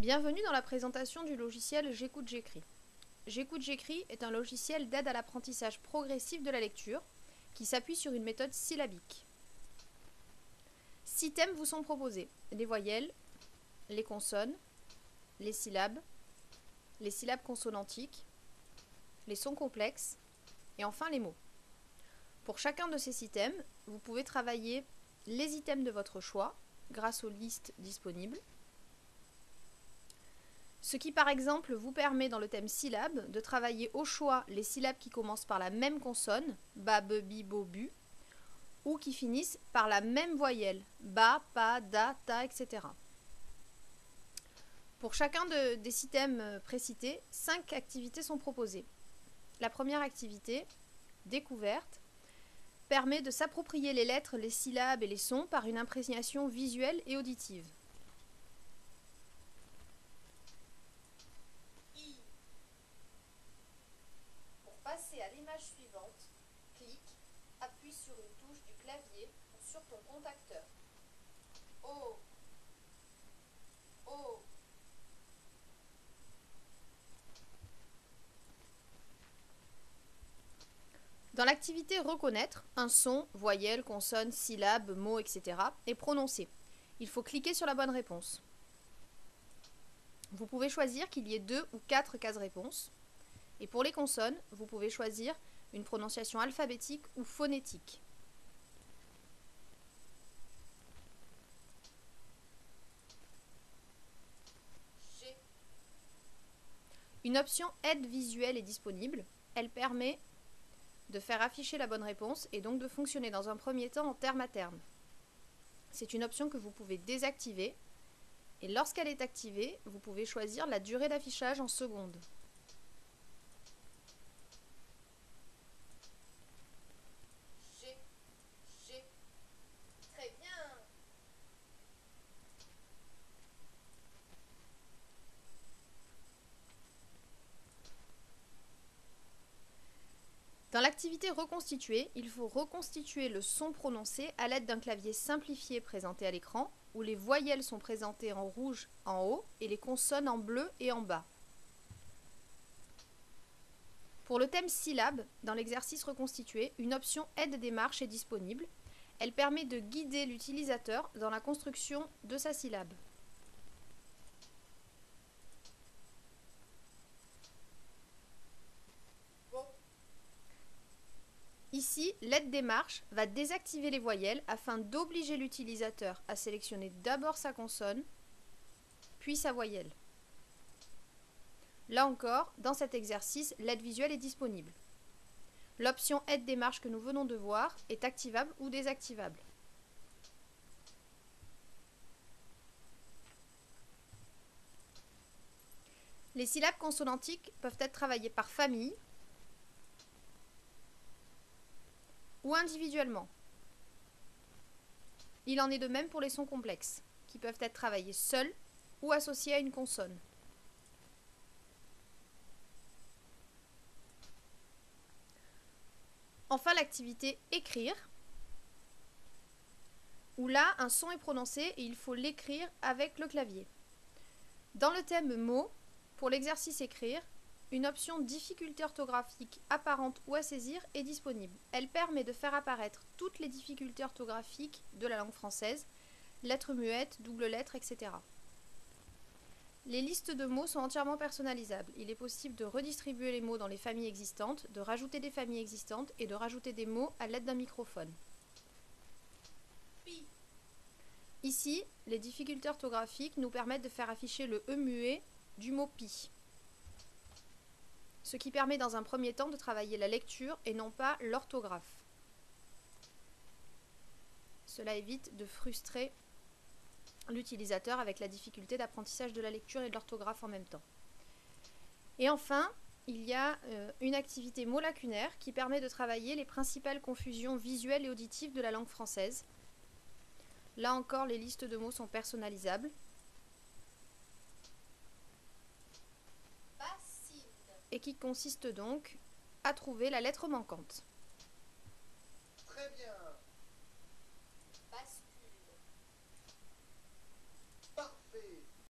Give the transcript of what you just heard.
Bienvenue dans la présentation du logiciel J'écoute, j'écris. J'écoute, j'écris est un logiciel d'aide à l'apprentissage progressif de la lecture qui s'appuie sur une méthode syllabique. 6 thèmes vous sont proposés: les voyelles, les consonnes, les syllabes consonantiques, les sons complexes et enfin les mots. Pour chacun de ces 6 thèmes, vous pouvez travailler les items de votre choix grâce aux listes disponibles. Ce qui par exemple vous permet dans le thème syllabes de travailler au choix les syllabes qui commencent par la même consonne, ba, be, bi, bo, bu, ou qui finissent par la même voyelle, ba, pa, da, ta, etc. Pour chacun des 6 thèmes précités, 5 activités sont proposées. La première activité, découverte, permet de s'approprier les lettres, les syllabes et les sons par une imprégnation visuelle et auditive. Pour passer à l'image suivante, clique, appuie sur une touche du clavier ou sur ton contacteur. O, O. Dans l'activité reconnaître, un son, voyelle, consonne, syllabe, mot, etc. est prononcé. Il faut cliquer sur la bonne réponse. Vous pouvez choisir qu'il y ait 2 ou 4 cases réponses. Et pour les consonnes, vous pouvez choisir une prononciation alphabétique ou phonétique. G. Une option aide visuelle est disponible. Elle permet de faire afficher la bonne réponse et donc de fonctionner dans un premier temps en terme à terme. C'est une option que vous pouvez désactiver et lorsqu'elle est activée, vous pouvez choisir la durée d'affichage en secondes. G, G. Très bien. Dans l'activité reconstituer, il faut reconstituer le son prononcé à l'aide d'un clavier simplifié présenté à l'écran, où les voyelles sont présentées en rouge en haut et les consonnes en bleu et en bas. Pour le thème syllabes, dans l'exercice reconstitué, une option aide démarche est disponible. Elle permet de guider l'utilisateur dans la construction de sa syllabe. Ici, l'aide démarche va désactiver les voyelles afin d'obliger l'utilisateur à sélectionner d'abord sa consonne, puis sa voyelle. Là encore, dans cet exercice, l'aide visuelle est disponible. L'option aide démarche que nous venons de voir est activable ou désactivable. Les syllabes consonantiques peuvent être travaillées par famille ou individuellement. Il en est de même pour les sons complexes, qui peuvent être travaillés seuls ou associés à une consonne. Enfin, l'activité écrire, où là, un son est prononcé et il faut l'écrire avec le clavier. Dans le thème mots, pour l'exercice écrire, une option difficulté orthographique apparente ou à saisir est disponible. Elle permet de faire apparaître toutes les difficultés orthographiques de la langue française, lettres muettes, doubles lettres, etc. Les listes de mots sont entièrement personnalisables. Il est possible de redistribuer les mots dans les familles existantes, de rajouter des familles existantes et de rajouter des mots à l'aide d'un microphone. Ici, les difficultés orthographiques nous permettent de faire afficher le E muet du mot pi. Ce qui permet dans un premier temps de travailler la lecture et non pas l'orthographe. Cela évite de frustrer l'utilisateur avec la difficulté d'apprentissage de la lecture et de l'orthographe en même temps. Et enfin, il y a une activité mot lacunaire qui permet de travailler les principales confusions visuelles et auditives de la langue française. Là encore, les listes de mots sont personnalisables. Et qui consiste donc à trouver la lettre manquante.